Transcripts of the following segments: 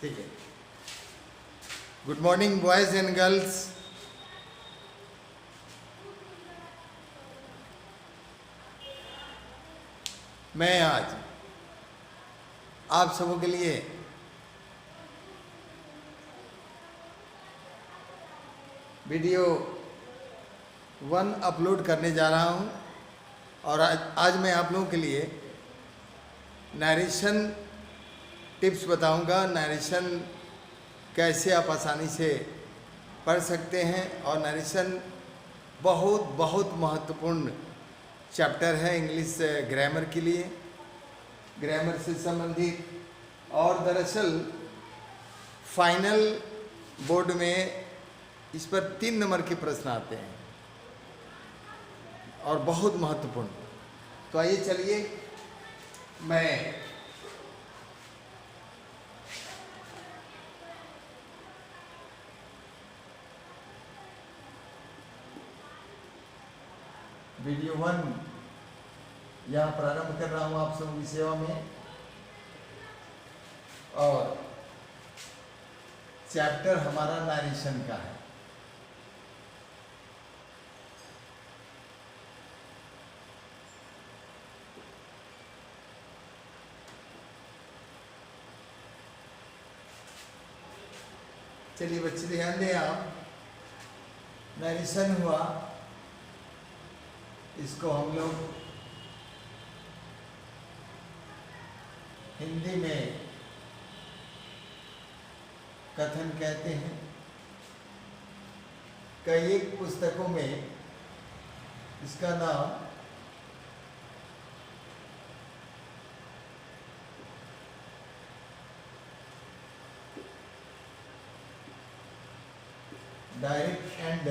ठीक है। Good morning boys and girls. मैं आज आप सबों के लिए वीडियो 1 अपलोड करने जा रहा हूं और आज मैं आप लोगों के लिए नरेशन टिप्स बताऊंगा। नरेशन कैसे आप आसानी से पढ़ सकते हैं और नरेशन बहुत बहुत महत्वपूर्ण चैप्टर है इंग्लिश ग्रामर के लिए, ग्रामर से संबंधित। और दरअसल फाइनल बोर्ड में इस पर 3 नंबर के प्रश्न आते हैं और बहुत महत्वपूर्ण। तो आइए चलिए मैं वीडियो 1 यहाँ प्रारंभ कर रहा हूँ आप सबों की सेवा में। और चैप्टर हमारा नरेशन का है। चलिए बच्चे ध्यान दें आप। नरेशन हुआ, इसको हम लोग हिंदी में कथन कहते हैं। कई एक पुस्तकों में इसका नाम डायरेक्ट एंड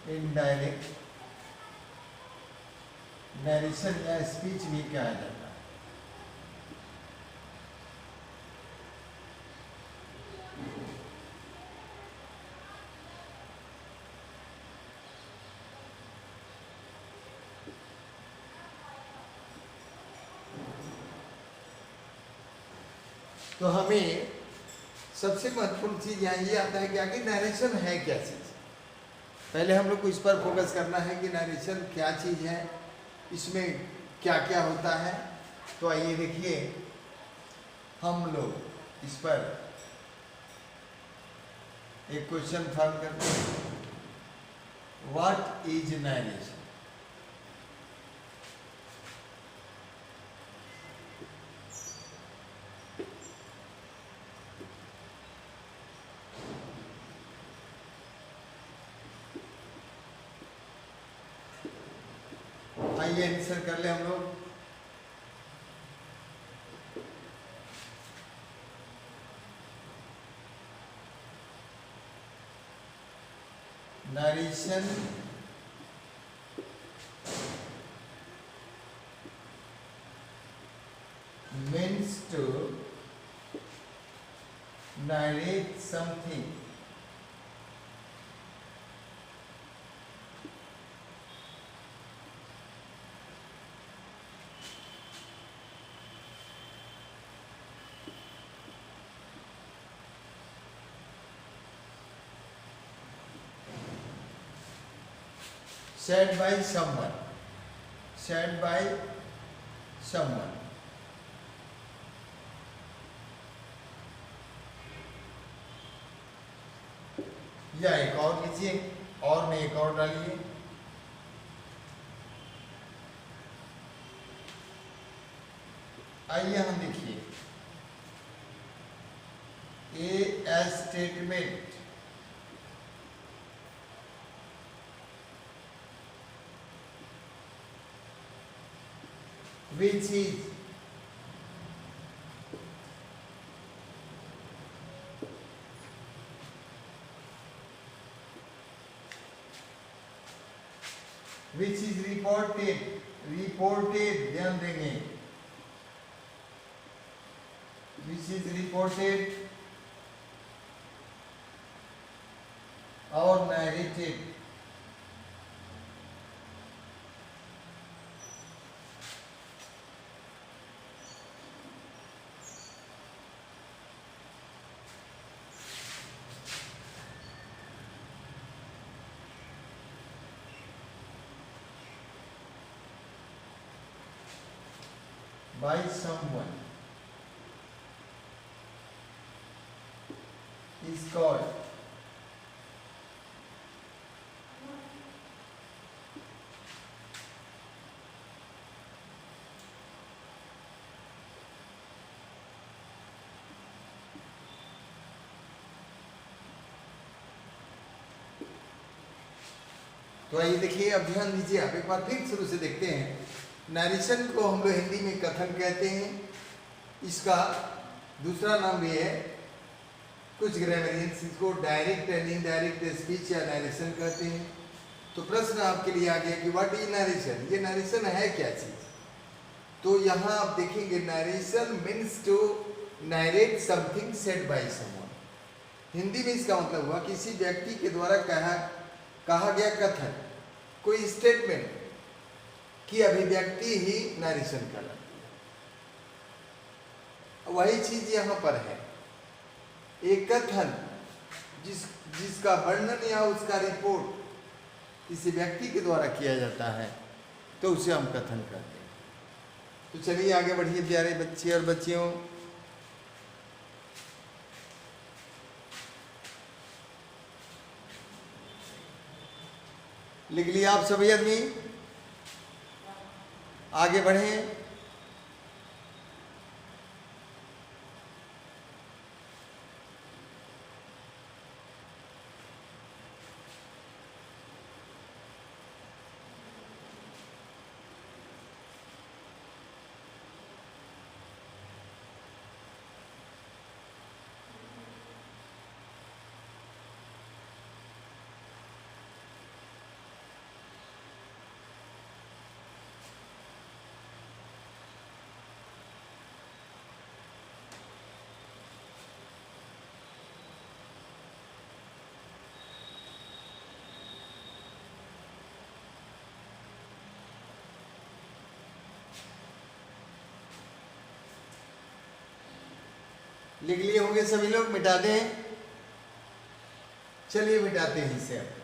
इनडायरेक्ट नरेशन या स्पीच भी कहा जाता है। तो हमें सबसे महत्वपूर्ण चीज यहाँ ये आता है कि आखिर नरेशन है क्या चीज। पहले हम लोग को इस पर फोकस करना है कि नरेशन क्या चीज है, इसमें क्या क्या होता है। तो आइए देखिए, हम लोग इस पर एक क्वेश्चन फॉर्म करते हैं। What is narration? आइए आंसर कर ले हम लोग। Narration means to narrate something said by someone, said by someone। या एक और लीजिए, और में एक और डालिए। आइए हम देखिए, ए स्टेटमेंट which is reported ध्यान देंगे, which is reported और narrated by someone is called तो आइए देखिए, अब ध्यान दीजिए, आप एक बार फिर शुरू से देखते हैं। नरेशन को हम लोग हिंदी में कथन कहते हैं। इसका दूसरा नाम भी है, कुछ ग्रामरियंस इसको डायरेक्ट एंड इनडायरेक्ट स्पीच या नरेशन कहते हैं। तो प्रश्न आपके लिए आ गया कि व्हाट इज नरेशन, ये नरेशन है क्या चीज। तो यहाँ आप देखेंगे, narration means to narrate something said by someone. Hindi में इसका मतलब हुआ किसी व्यक्ति के द्वारा कहा गया कथन, कोई स्टेटमेंट की अभिव्यक्ति ही नरेशन कहलाती है। वही चीज यहाँ पर है, एक कथन जिसका वर्णन या उसका रिपोर्ट किसी व्यक्ति के द्वारा किया जाता है, तो उसे हम कथन कहते हैं। तो चलिए आगे बढ़िए प्यारे बच्चे और बच्चियों। लिख लिया आप सभी आदमी, आगे बढ़ें। लिख लिए होंगे सभी लोग, मिटा दें। चलिए मिटाते हैं इसे अब।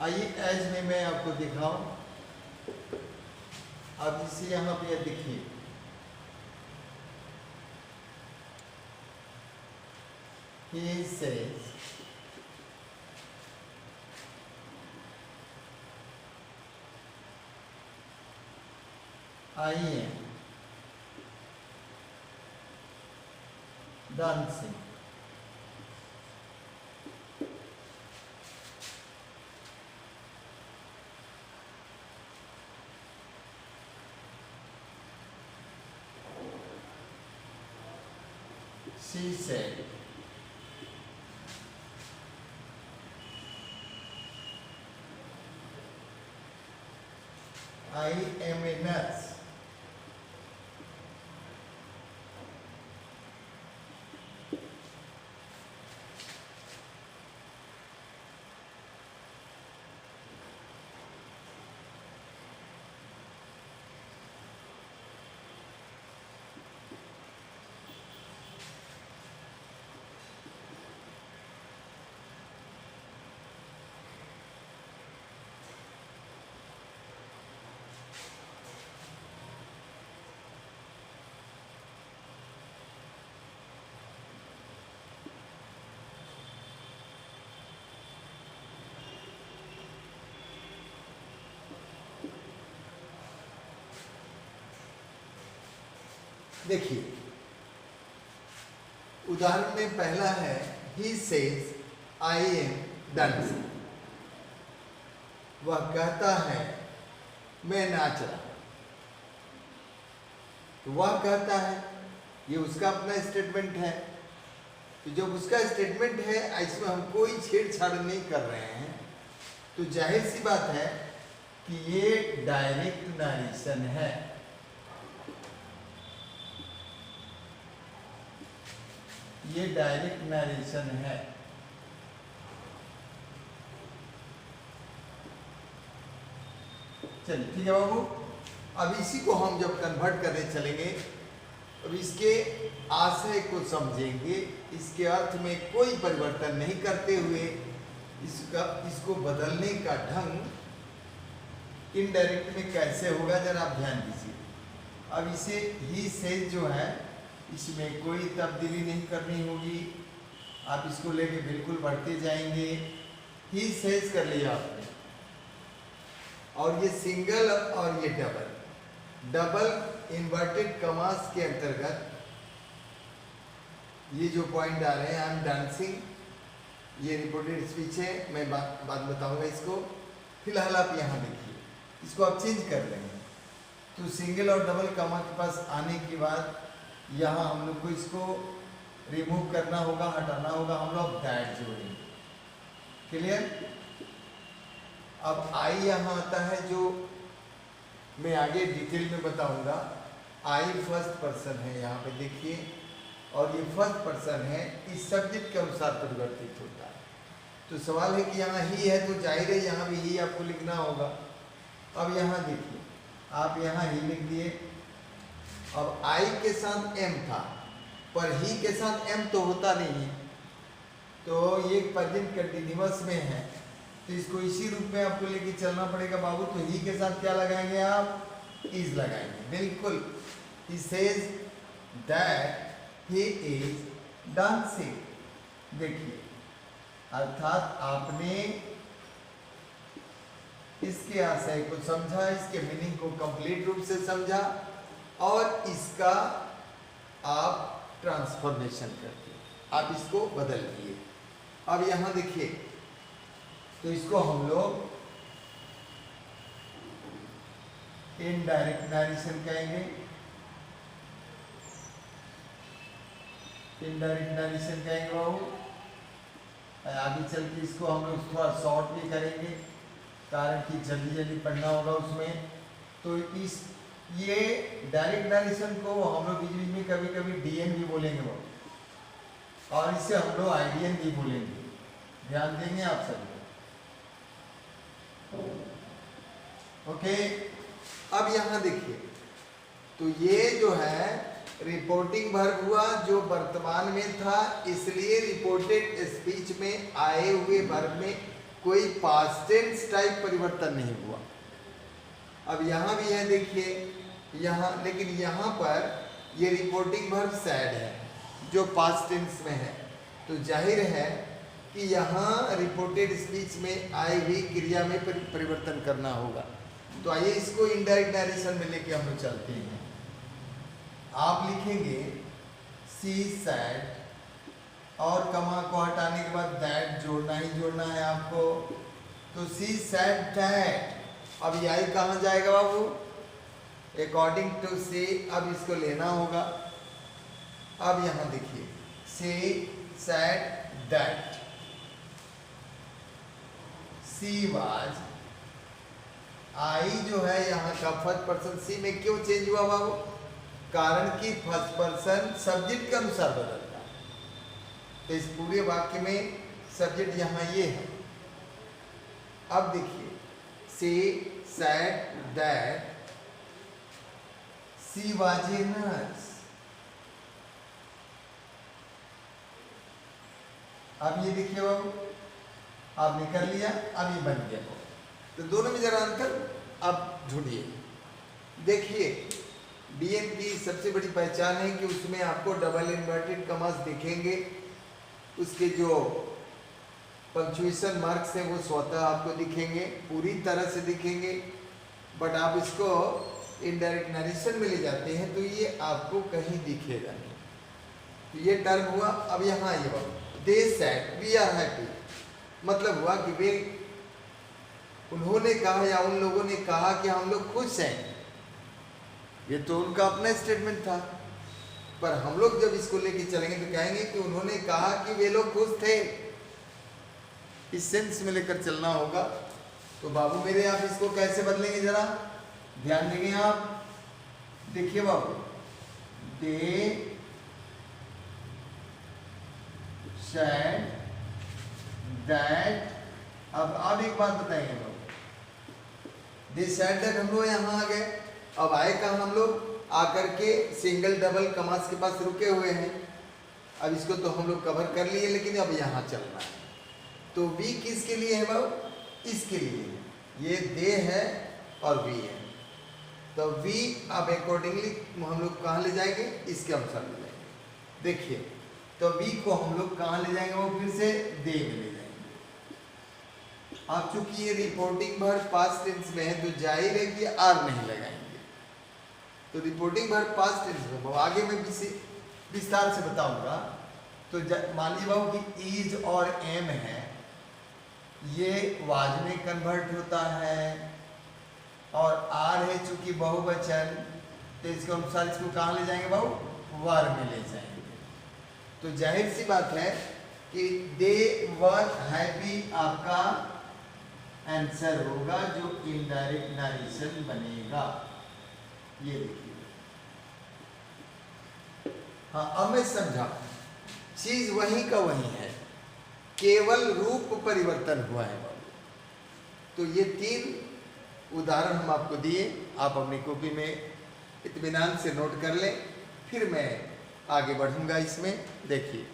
आइए एज में मैं आपको दिखाऊं। अब इसे यहाँ पे देखिए, he says I am dancing. She said, I am a nurse. देखिए, उदाहरण में पहला है he says I am dancing। वह कहता है मैं नाच रहा। तो वह कहता है, ये उसका अपना स्टेटमेंट है। तो जब उसका स्टेटमेंट है, इसमें हम कोई छेड़छाड़ नहीं कर रहे हैं, तो जाहिर सी बात है कि ये डायरेक्ट नरेशन है। ये डायरेक्ट नरेशन है। चलिए ठीक है बाबू। अब इसी को हम जब कन्वर्ट करने चलेंगे, अब इसके आशय को समझेंगे, इसके अर्थ में कोई परिवर्तन नहीं करते हुए इसको बदलने का ढंग इनडायरेक्ट में कैसे होगा, जरा आप ध्यान दीजिए। अब इसे ही सेज जो है, इसमें कोई तब्दीली नहीं करनी होगी। आप इसको लेके बिल्कुल बढ़ते जाएंगे। ही सेज कर लिया आपने, और ये सिंगल और ये डबल इन्वर्टेड कमास के अंतर्गत ये जो पॉइंट आ रहे हैं, आई एम डांसिंग, ये रिपोर्टेड स्पीच है। मैं बात बताऊंगा इसको। फिलहाल आप यहाँ देखिए, इसको आप चेंज कर लेंगे। तो सिंगल और डबल कमा के पास आने के बाद यहाँ हम लोग को इसको रिमूव करना होगा, हटाना होगा। हम लोग दैट जोड़ेंगे। क्लियर? अब आई यहाँ आता है, जो मैं आगे डिटेल में बताऊंगा। आई फर्स्ट पर्सन है यहाँ पे देखिए, और ये फर्स्ट पर्सन है, इस सब्जेक्ट के अनुसार परिवर्तित होता है। तो सवाल है कि यहाँ ही है, तो जाहिर है यहाँ भी ही आपको लिखना होगा। अब यहाँ देखिए, आप यहाँ ही लिख दिए। अब आई के साथ एम था, पर ही के साथ एम तो होता नहीं है, तो ये प्रेजेंट कंटिन्यूअस में है, तो इसको इसी रूप में आपको लेके चलना पड़ेगा बाबू। तो ही के साथ क्या लगाएंगे आप? इज लगाएंगे। बिल्कुल। He says that he is dancing. देखिए, अर्थात आपने इसके आशय को समझा, इसके मीनिंग को कंप्लीट रूप से समझा, और इसका आप ट्रांसफॉर्मेशन करके आप इसको बदल दिए। अब यहाँ देखिए, तो इसको हम लोग इनडायरेक्ट नरेशन कहेंगे। इनडायरेक्ट नरेशन कहेंगे बाबू। आगे चल के इसको हम लोग थोड़ा शॉर्ट भी करेंगे, कारण कि जल्दी जल्दी पढ़ना होगा उसमें। तो इस ये डायरेक्ट नरेशन को हम लोग बीच बीच में कभी कभी डीएन भी बोलेंगे बाबू, और इसे हम लोग आईडीएन भी बोलेंगे। ध्यान देंगे आप सब। ओके। अब यहाँ देखिए, तो ये जो है रिपोर्टिंग वर्ब हुआ जो वर्तमान में था, इसलिए रिपोर्टेड स्पीच में आए हुए वर्ब में कोई पास्ट टेंस टाइप परिवर्तन नहीं हुआ। अब यहाँ भी है देखिए, यहाँ, लेकिन यहाँ पर ये रिपोर्टिंग वर्ब सैड है जो पास्ट टेंस में है, तो जाहिर है कि यहाँ रिपोर्टेड स्पीच में आई हुई क्रिया में परिवर्तन करना होगा। तो आइए इसको इनडायरेक्ट नरेशन में लेके हम लोग चलते हैं। आप लिखेंगे सी सैड, और कमा को हटाने के बाद दैट जोड़ना ही जोड़ना है आपको। तो सी सैड दैट, अब ये आई कहाँ जाएगा बाबू? अकॉर्डिंग टू सी, अब इसको लेना होगा। अब यहाँ देखिए, she said that she was, आई जो है यहाँ का फर्स्ट पर्सन सी में क्यों चेंज हुआ बाबू? कारण कि फर्स्ट पर्सन सब्जेक्ट के अनुसार बदलता है। तो इस पूरे वाक्य में सब्जेक्ट यहाँ ये है। अब देखिए, she said that she was a nurse. अब ये देखिए बाबू, आपने कर लिया, अब ये बन गया। तो दोनों में जरा अंतर आप ढूंढिए। देखिए, डीएन की सबसे बड़ी पहचान है कि उसमें आपको डबल इन्वर्टेड कमास दिखेंगे, उसके जो पंक्चुएशन मार्क्स हैं वो स्वतः आपको दिखेंगे, पूरी तरह से दिखेंगे। बट आप इसको इनडायरेक्ट नरेशन में ले जाते हैं तो ये आपको कहीं दिखेगा नहीं। तो ये टर्म हुआ। अब यहाँ आइए बाबू, they said we are happy, मतलब हुआ कि वे, उन्होंने कहा या उन लोगों ने कहा कि हम लोग खुश हैं। ये तो उनका अपना स्टेटमेंट था, पर हम लोग जब इसको लेके चलेंगे तो कहेंगे कि उन्होंने कहा कि वे लोग खुश थे। इस सेंस में लेकर चलना होगा। तो बाबू मेरे, आप इसको कैसे बदलेंगे जरा ध्यान देंगे आप। देखिए बाबू, दे said that, अब एक बात बताएंगे लोग, दे सेड दैट हम लोग यहाँ आ गए, अब आए कहाँ हम लोग, आकर के सिंगल डबल कमास के पास रुके हुए हैं। अब इसको तो हम लोग कवर कर लिए, लेकिन अब यहाँ चलना है। तो वी किसके लिए है बाबू, इसके लिए, ये दे है और वी है। तो वी अब अकॉर्डिंगली हम लोग कहाँ ले जाएंगे, इसके अनुसार ले जाएंगे। देखिए, तो वी को हम लोग कहाँ ले जाएंगे, वो फिर से दे में ले जाएंगे। अब चूंकि ये रिपोर्टिंग वर्ब पास्ट टेंस में है, तो जाहिर है कि आर नहीं लगाएंगे। तो रिपोर्टिंग वर्ब पास्ट टेंस में, आगे मैं विस्तार से बताऊंगा। तो मान लीजिए बाबू कि इज और एम है, ये वाज में कन्वर्ट होता है, और आर है चूंकि बहुवचन, तो इसके अनुसार इसको कहाँ ले जाएंगे बाबू, वर में ले जाएंगे। तो जाहिर सी बात है कि दे वर हैप्पी आपका आंसर होगा, जो इनडायरेक्ट नरेशन बनेगा। ये देखिए, हाँ अब मैं समझा, चीज वही का वही है, केवल रूप परिवर्तन हुआ है बाबू। तो ये 3 उदाहरण हम आपको दिए, आप अपनी कॉपी में इत्मीनान से नोट कर लें, फिर मैं आगे बढ़ूंगा इसमें। देखिए,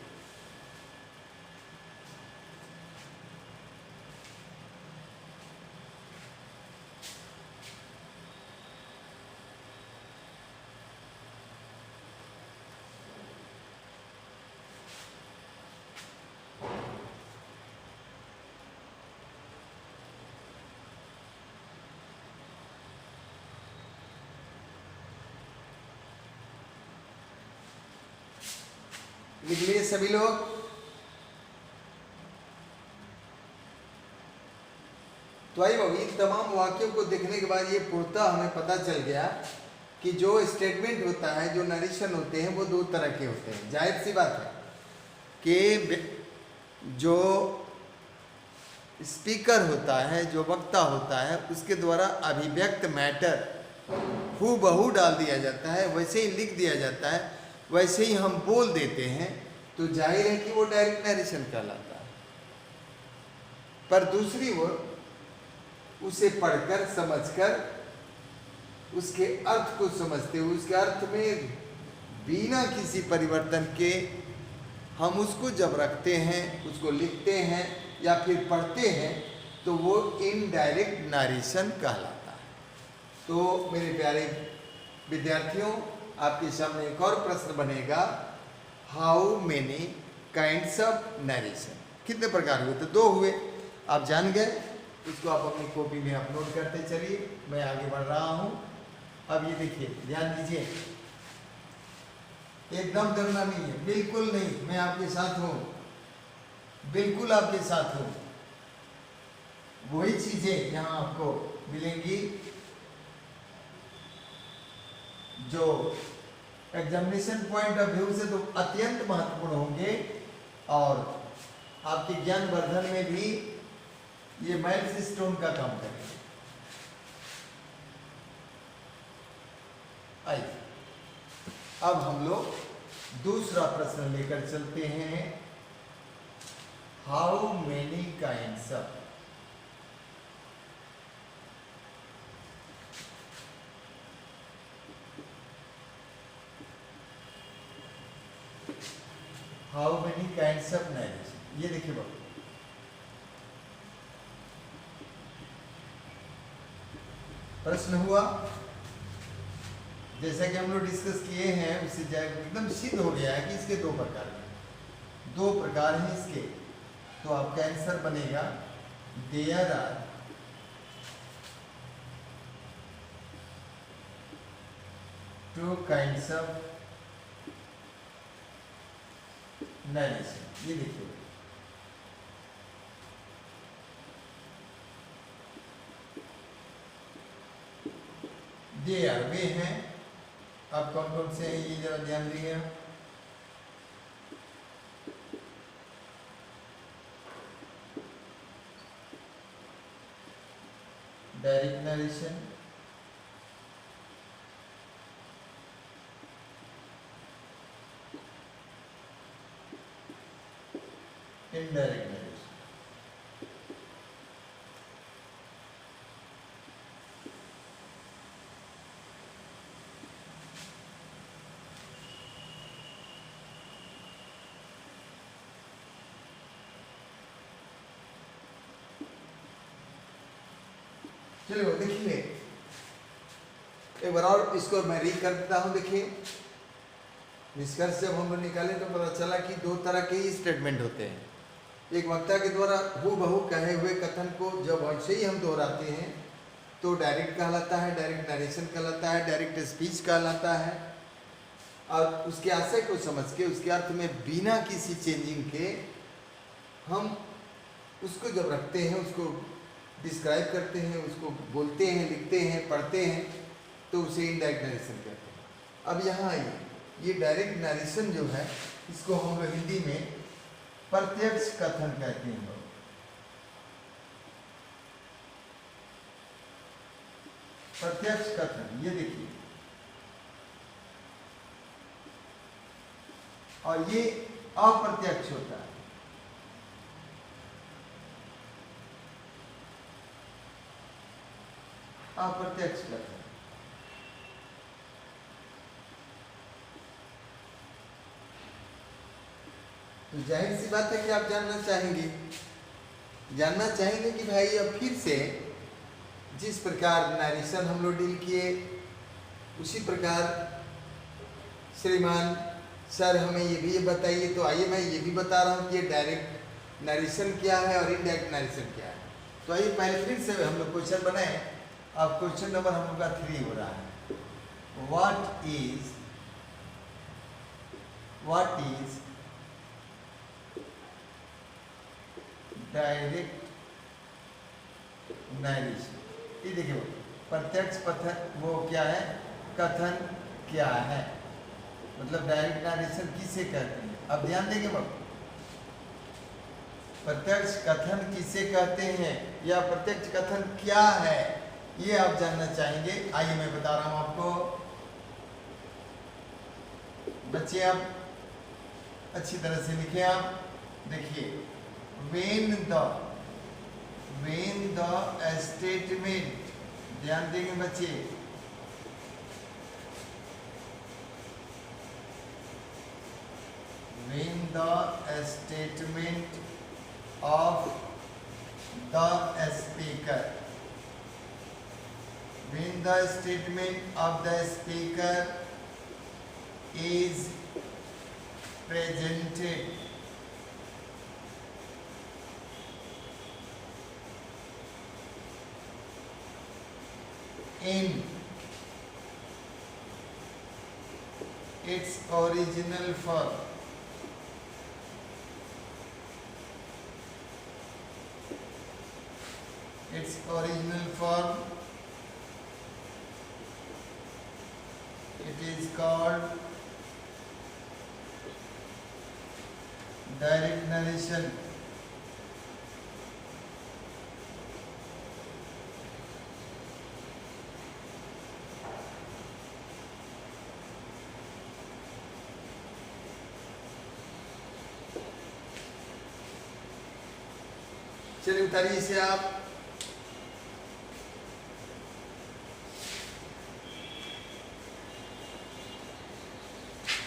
लिख लिए सभी लोग। तो आई बाबू, इन तमाम वाक्यों को देखने के बाद ये पूर्णतः हमें पता चल गया कि जो स्टेटमेंट होता है, जो नरेशन होते हैं, वो 2 तरह के होते हैं। जाहिर सी बात है कि जो स्पीकर होता है, जो वक्ता होता है, उसके द्वारा अभिव्यक्त मैटर हूबहू डाल दिया जाता है, वैसे ही लिख दिया जाता है, वैसे ही हम बोल देते हैं, तो जाहिर है कि वो डायरेक्ट नरेशन कहलाता है। पर दूसरी ओर उसे पढ़कर, समझकर, उसके अर्थ को समझते हुए, उसके अर्थ में बिना किसी परिवर्तन के हम उसको जब रखते हैं, उसको लिखते हैं या फिर पढ़ते हैं, तो वो इनडायरेक्ट नरेशन कहलाता है। तो मेरे प्यारे विद्यार्थियों, आपके सामने एक और प्रश्न बनेगा, how many kinds of narration, कितने प्रकार हुए? तो 2 हुए, आप जान गए। इसको आप अपनी कॉपी में अपलोड करते चलिए, मैं आगे बढ़ रहा हूं। अब ये देखिए, ध्यान दीजिए, एकदम डरना नहीं है, बिल्कुल नहीं, मैं आपके साथ हूं, बिल्कुल आपके साथ हूं। वही चीजें यहां आपको मिलेंगी जो एग्जामिनेशन पॉइंट ऑफ व्यू से तो अत्यंत महत्वपूर्ण होंगे, और आपके ज्ञान वर्धन में भी ये माइल्स स्टोन का काम करेंगे। आइए, अब हम लोग दूसरा प्रश्न लेकर चलते हैं, how many kinds of, how many kinds of narration. ये देखिए बाबू, प्रश्न हुआ, जैसा कि हम लोग डिस्कस किए हैं, उससे एकदम सिद्ध हो गया है कि इसके 2 प्रकार हैं, 2 प्रकार हैं इसके। तो आपका आंसर बनेगा, there are two kinds of narration. ये देखिए, देयर वे हैं। अब कौन कौन से हैं, ये जरा ध्यान दीजिएगा। Direct narration, indirect narration. चलो देखिए एक बार और इसको मैं रीड कर देता हूं। देखिए निष्कर्ष जब हम लोग निकाले तो पता चला कि दो तरह के ही स्टेटमेंट होते हैं। एक वक्ता के द्वारा हूबहू कहे हुए कथन को जब वैसे ही हम दोहराते हैं तो डायरेक्ट कहलाता है, डायरेक्ट नरेशन कहलाता है, डायरेक्ट स्पीच कहलाता है। और उसके आशय को समझ के उसके अर्थ में बिना किसी चेंजिंग के हम उसको जब रखते हैं, उसको डिस्क्राइब करते हैं, उसको बोलते हैं, लिखते हैं, पढ़ते हैं, तो उसे इनडायरेक्ट नरेशन कहते हैं। अब यहाँ आइए, ये डायरेक्ट नरेशन जो है इसको हम लोग हिंदी में प्रत्यक्ष कथन कहते हैं। प्रत्यक्ष कथन ये देखिए, और ये अप्रत्यक्ष होता है। अप्रत्यक्ष कथन तो जाहिर सी बात है कि आप जानना चाहेंगे कि भाई अब फिर से जिस प्रकार नरेशन हम लोग डील किए उसी प्रकार श्रीमान सर हमें ये भी बताइए। तो आइए मैं ये भी बता रहा हूँ कि ये डायरेक्ट नरेशन क्या है और इनडायरेक्ट नरेशन क्या है। तो आइए पहले फिर से हम लोग क्वेश्चन बनाए। अब क्वेश्चन नंबर हम लोग का 3 हो रहा है। What is direct narration. ये देखिए प्रत्यक्ष कथन वो क्या है, कथन क्या है, मतलब डायरेक्ट नरेशन किसे कहते हैं। अब ध्यान देंगे बाबू, प्रत्यक्ष कथन किसे कहते हैं या प्रत्यक्ष कथन क्या है ये आप जानना चाहेंगे। आइए मैं बता रहा हूं आपको। बच्चे आप अच्छी तरह से लिखें। आप देखिए, when the statement, ध्यान देंगे बच्चे, when the statement of the speaker, when the statement of the speaker is presented in its original form, it is called direct narration. चलिए उतारिए इसे आप।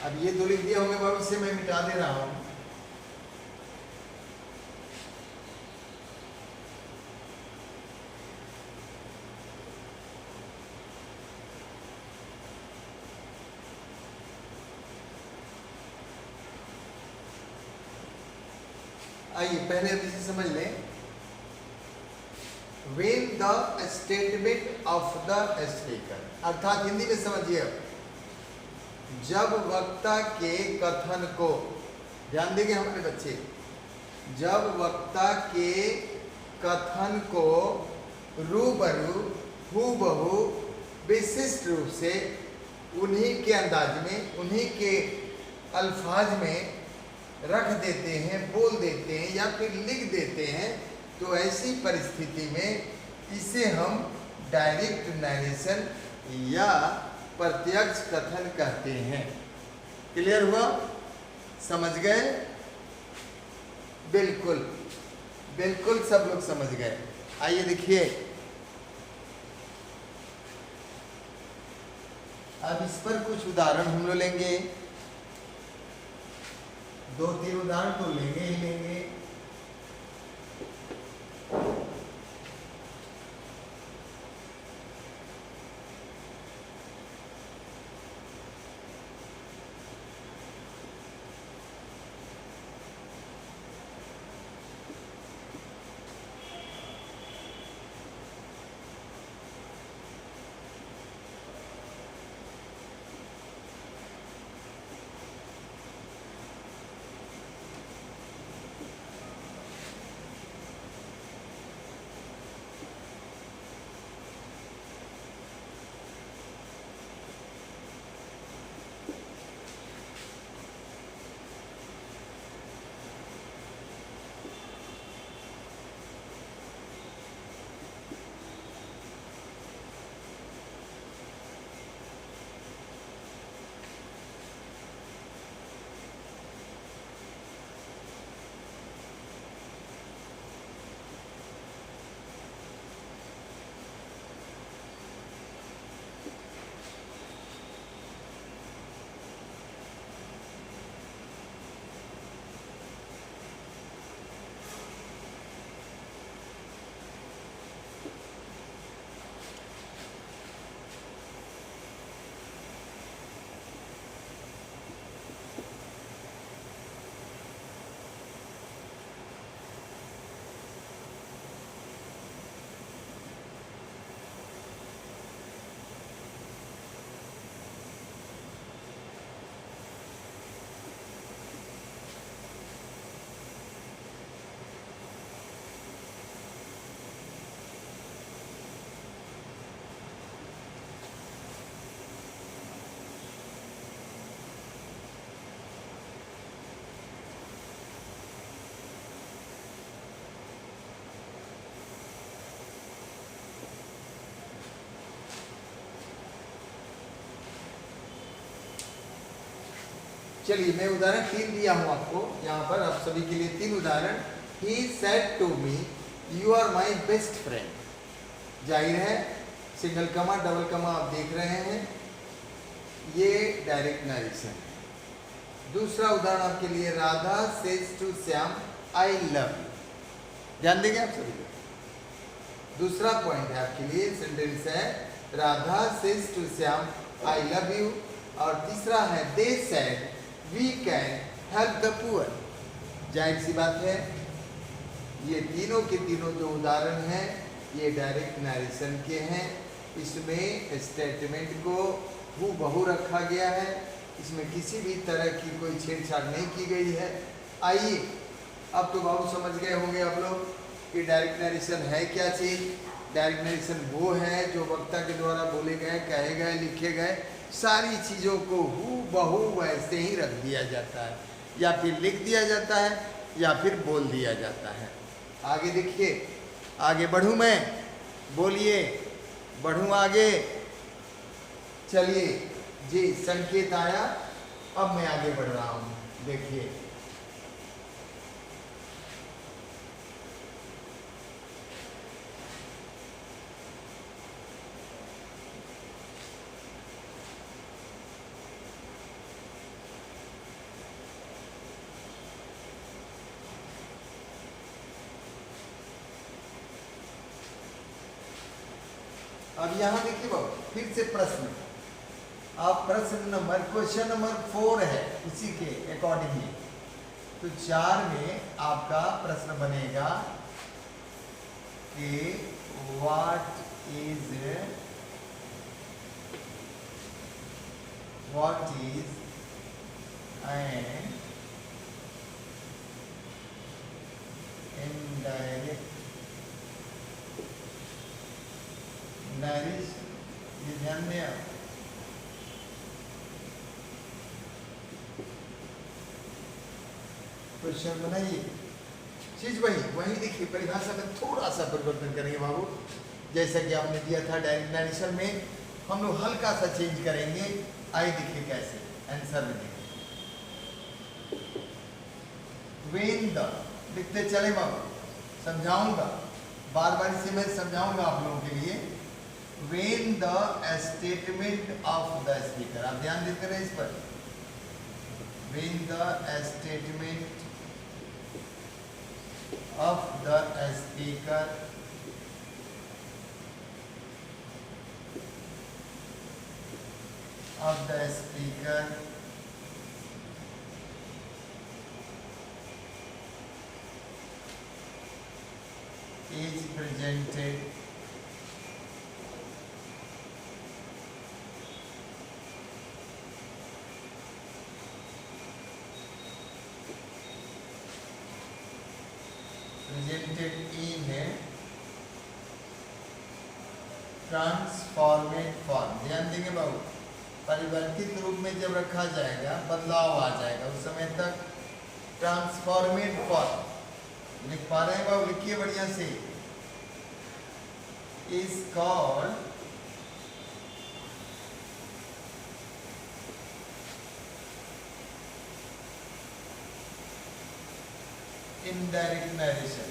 अब ये दो लिख दिया होंगे बाबू, इसे मैं मिटा दे रहा हूं। आइए पहले अब इसे समझ लें। When the statement of the speaker, अर्थात हिंदी में समझिए, जब वक्ता के कथन को, ध्यान देंगे हमारे बच्चे, जब वक्ता के कथन को रूबरू हूबहू विशिष्ट रूप से उन्हीं के अंदाज में, उन्हीं के अल्फाज में रख देते हैं, बोल देते हैं या फिर लिख देते हैं, तो ऐसी परिस्थिति में इसे हम डायरेक्ट नरेशन या प्रत्यक्ष कथन कहते हैं। क्लियर हुआ? समझ गए? बिल्कुल बिल्कुल सब लोग समझ गए। आइए देखिए, अब इस पर कुछ उदाहरण हम लोग लेंगे, 2-3 उदाहरण तो लेंगे ही लेंगे। चलिए, मैं उदाहरण 3 दिया हूं आपको यहाँ पर, आप सभी के लिए 3 उदाहरण। He said to me you are my best friend. जाहिर है सिंगल कमा डबल कमा आप देख रहे हैं, ये डायरेक्ट नरेशन है। दूसरा उदाहरण आपके लिए, Radha says to Shyam I love you. ध्यान देंगे आप सभी लोग। दूसरा पॉइंट है आपके लिए, सेंटेंस है Radha says to Shyam I love you. और तीसरा है they said we can help the poor. जाहिर सी बात है, ये तीनों के तीनों जो उदाहरण हैं ये डायरेक्ट नरेशन के हैं। इसमें स्टेटमेंट को हूबहू रखा गया है, इसमें किसी भी तरह की कोई छेड़छाड़ नहीं की गई है। आइए, अब तो बाबू समझ गए होंगे आप लोग कि डायरेक्ट नरेशन है क्या चीज़। डायरेक्ट नरेशन वो है जो वक्ता के द्वारा बोले गए, कहे गए, लिखे गए सारी चीज़ों को हूबहू वैसे ही रख दिया जाता है, या फिर लिख दिया जाता है, या फिर बोल दिया जाता है। आगे देखिए, आगे बढ़ूँ मैं, बोलिए, बढ़ूँ आगे। चलिए जी, संकेत आया, अब मैं आगे बढ़ रहा हूँ। देखिए, अब यहाँ देखिए बाबू, फिर से प्रश्न, अब प्रश्न नंबर, क्वेश्चन नंबर 4 है उसी के अकॉर्डिंगली। तो 4 में आपका प्रश्न बनेगा कि what is an indirect narration. ये ध्यान दें आप, क्वेश्चन बनाइए, चीज वही देखिए, परिभाषा में थोड़ा सा परिवर्तन करेंगे बाबू। जैसा कि आपने दिया था डायरेक्ट नरेशन में, हम लोग हल्का सा चेंज करेंगे। आइए देखिए कैसे आंसर में देखिए। When the लिखते चले बाबू, समझाऊंगा, बार बार इसे मैं समझाऊंगा आप लोगों के लिए। When the statement of the speaker, आप ध्यान देते रहे इस पर। When the statement of the speaker is presented in a transformed form. ध्यान देंगे बाबू, परिवर्तित रूप में जब रखा जाएगा, बदलाव आ जाएगा, उस समय तक ट्रांसफॉर्मेड फॉर्म लिख पा रहे हैं बाबू? लिखिए बढ़िया से। Is called indirect narration.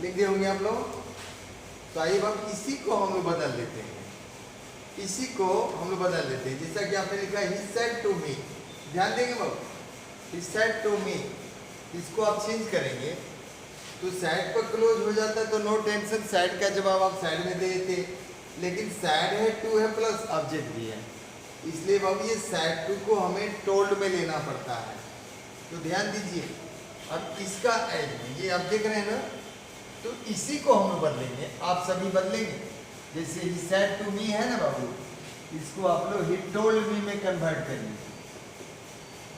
लिख दिए होंगे आप लोग। तो आइए अब इसी को हम लोग बदल लेते हैं, इसी को हम लोग बदल लेते हैं। जैसा कि आपने लिखा he said to me, ध्यान देंगे बाबू, he said to me, इसको आप चेंज करेंगे तो सैड पर क्लोज हो जाता है, तो नो टेंशन, सैड का जवाब आप साइड में दे देते। लेकिन सैड है, टू है, प्लस ऑब्जेक्ट भी है, इसलिए बाबू ये सैड टू को हमें टोल्ड में लेना पड़ता है। तो ध्यान दीजिए, अब इसका एज ये आप देख रहे हैं ना, तो इसी को हम बदलेंगे, आप सभी बदलेंगे। जैसे ही said to me है ना बाबू, इसको आप लोग he told me में कन्वर्ट करिए।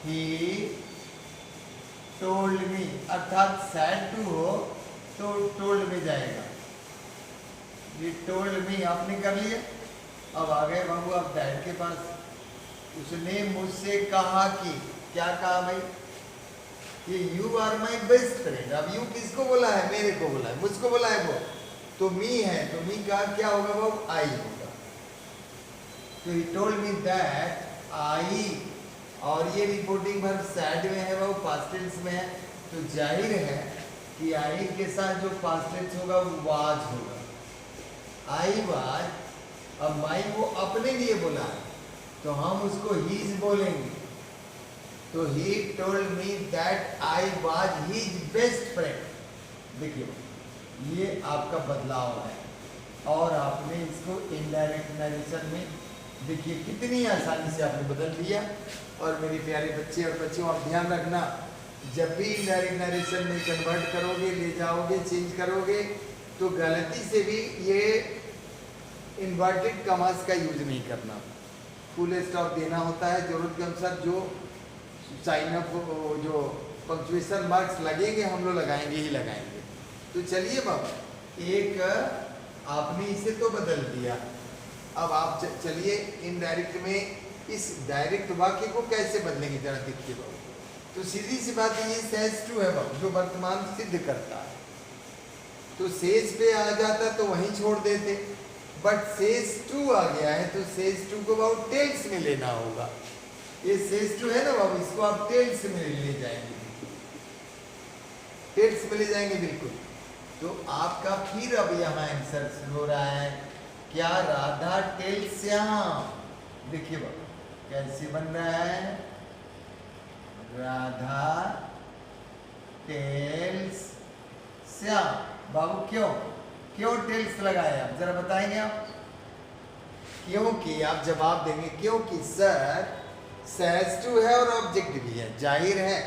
he told me अर्थात said to हो तो told में जाएगा। he told me आपने कर लिया। अब आ गए बाबू आप डैड के पास। उसने मुझसे कहा कि, क्या कहा भाई? ये you are my best friend. अब यू किसको बोला है? मेरे को बोला है, मुझको बोला है वो, तो मी है, तो मी का क्या होगा बाबू? आई होगा। तो he told me that I, और ये रिपोर्टिंग वर्ब सैड में है बाबू, पास्ट टेंस में है, तो जाहिर है कि आई के साथ जो पास्ट टेंस होगा वो वाज होगा। आई वाज, अब माई वो अपने लिए बोला है, तो हम उसको हीज बोलेंगे। तो he told me that I was his best friend। देखिए ये आपका बदलाव है, और आपने इसको इनडायरेक्ट नरेशन में देखिए कितनी आसानी से आपने बदल दिया। और मेरे प्यारे बच्चे और बच्चियों, आप ध्यान रखना, जब भी इनडायरेक्ट नरेशन में कन्वर्ट करोगे, ले जाओगे, चेंज करोगे, तो गलती से भी ये इन्वर्टेड कमास का यूज नहीं करना, फुल स्टॉप देना होता है जरूरत के अनुसार। जो साइन अप जो पंक्चुएशन मार्क्स लगेंगे हम लोग लगाएंगे ही लगाएंगे। तो चलिए बाबा, एक आपने इसे तो बदल दिया, अब आप चलिए इनडायरेक्ट में इस डायरेक्ट वाक्य को कैसे बदलेंगे जरा देखिए बाबू। तो सीधी सी बात ये सेज टू है बाबू, जो वर्तमान सिद्ध करता है, तो सेज पे आ जाता तो वहीं छोड़ देते, बट सेज टू आ गया है तो सेज टू को बाबू टेल्स में लेना होगा। ये सेज टू है ना बाबू, इसको आप टेल्स में ले जाएंगे, टेल्स में ले जाएंगे बिल्कुल। तो आपका फिर अब यहाँ आंसर हो रहा है, क्या राधा टेल्स श्याम। देखिए बाबू कैसे बन रहा है, राधा टेल्स श्याम। बाबू क्यों क्यों टेल्स लगाए आप, जरा बताएंगे आप? क्योंकि आप जवाब देंगे क्योंकि सर सेज टू है और ऑब्जेक्ट भी है, जाहिर है,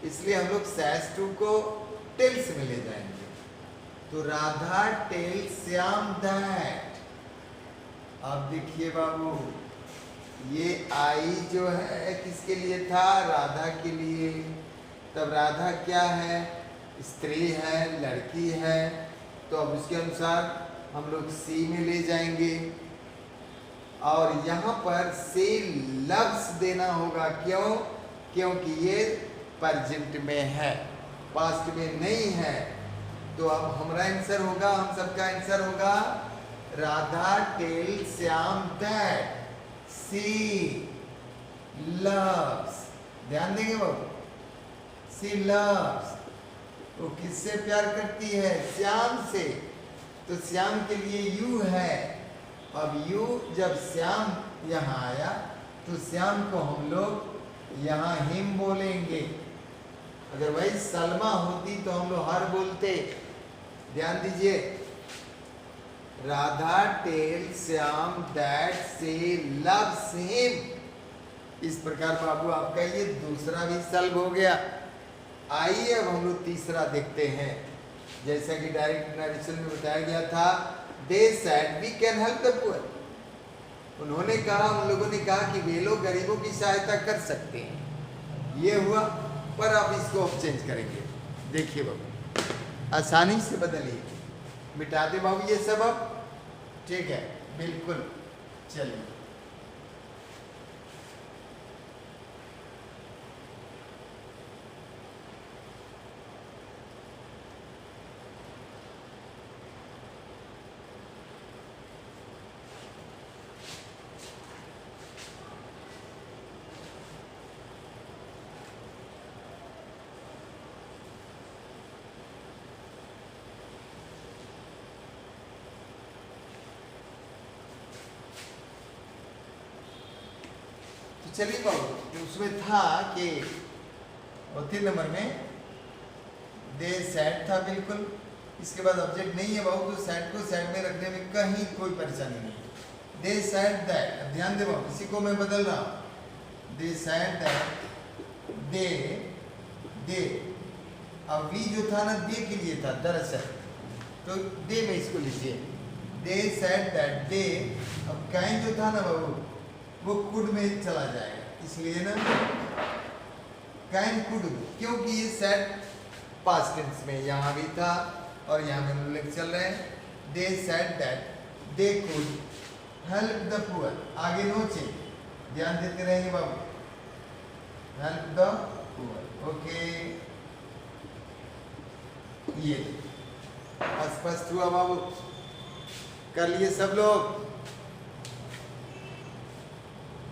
इसलिए हम लोग सेज टू को टेल्स में ले जाएंगे। तो राधा टेल्स श्याम दैट, अब देखिए बाबू, ये आई जो है किसके लिए था? राधा के लिए। तब राधा क्या है? स्त्री है, लड़की है। तो अब उसके अनुसार हम लोग सी में ले जाएंगे और यहाँ पर से लफ्ज देना होगा। क्यों? क्योंकि ये प्रेजेंट में है, पास्ट में नहीं है। तो अब हमारा आंसर होगा, हम सबका आंसर होगा Radha tell Shyam that she loves. ध्यान देंगे बाबू, सी लव्स, वो किससे प्यार करती है? श्याम से। तो श्याम के लिए यू है। अब यू जब श्याम यहाँ आया तो श्याम को हम लोग यहाँ हिम बोलेंगे। अगर वही सलमा होती तो हम लोग हर बोलते। ध्यान दीजिए, राधा टेल श्याम दैट से लव्स हिम। इस प्रकार बाबू आपका ये दूसरा भी सल्व हो गया। आइए अब हम लोग तीसरा देखते हैं। जैसा कि डायरेक्ट नरेशन में बताया गया था, they said we can help the poor. उन्होंने कहा, उन लोगों ने कहा कि वे लोग गरीबों की सहायता कर सकते हैं। ये हुआ, पर अब इसको अब चेंज करेंगे। देखिए बाबू, आसानी से बदलिए, मिटा दे बाबू ये सब। अब ठीक है, बिल्कुल। चलिए, चलिए बाबू, उसमें था कि 3 नंबर में दे सेड था बिल्कुल। इसके बाद ऑब्जेक्ट नहीं है बाबू, तो सेड को सेड में रखने में कहीं कोई परेशानी नहीं है। दे सेड दैट, अब ध्यान दे बाबू, इसी को मैं बदल रहा हूँ। दे सेड दैट दे। अब वी जो था ना, दे के लिए था दरअसल, तो दे में इसको लीजिए। दे सेड दैट दे। अब कैन जो था ना बाबू, वो कुड में चला जाएगा, इसलिए ना कैन कुड, क्योंकि ये सेड पास्ट टेंस में यहाँ भी था और यहाँ में उल्लेख चल रहे हैं। They said that they could help the poor. आगे नो चेंज, ध्यान देते रहेंगे बाबू। Help the poor, okay. ये स्पष्ट हुआ बाबू? कर लिए सब लोग?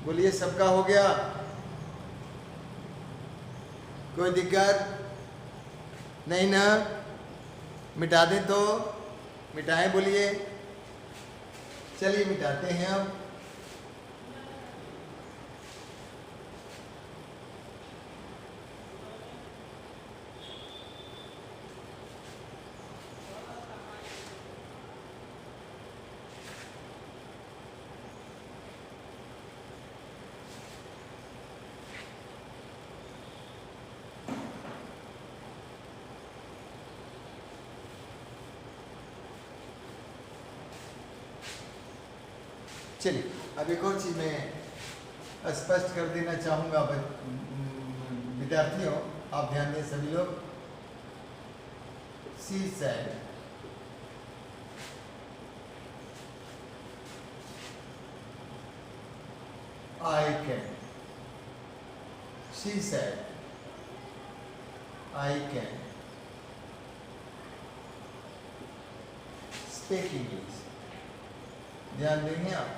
बोलिए, सबका हो गया? कोई दिक्कत नहीं ना? मिटा दें तो मिटाएं, बोलिए। चलिए मिटाते हैं अब। चलिए, अब एक और चीज़ मैं स्पष्ट कर देना चाहूँगा विद्यार्थियों, आप ध्यान दें सभी लोग। She said I can. She said I can speak English. ध्यान देंगे आप।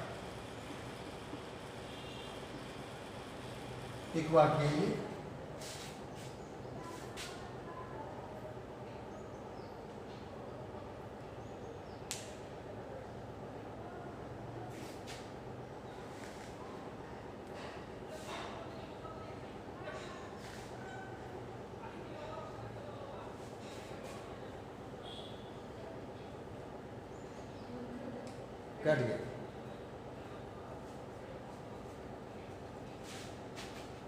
एक वाक्य ये, कट गया।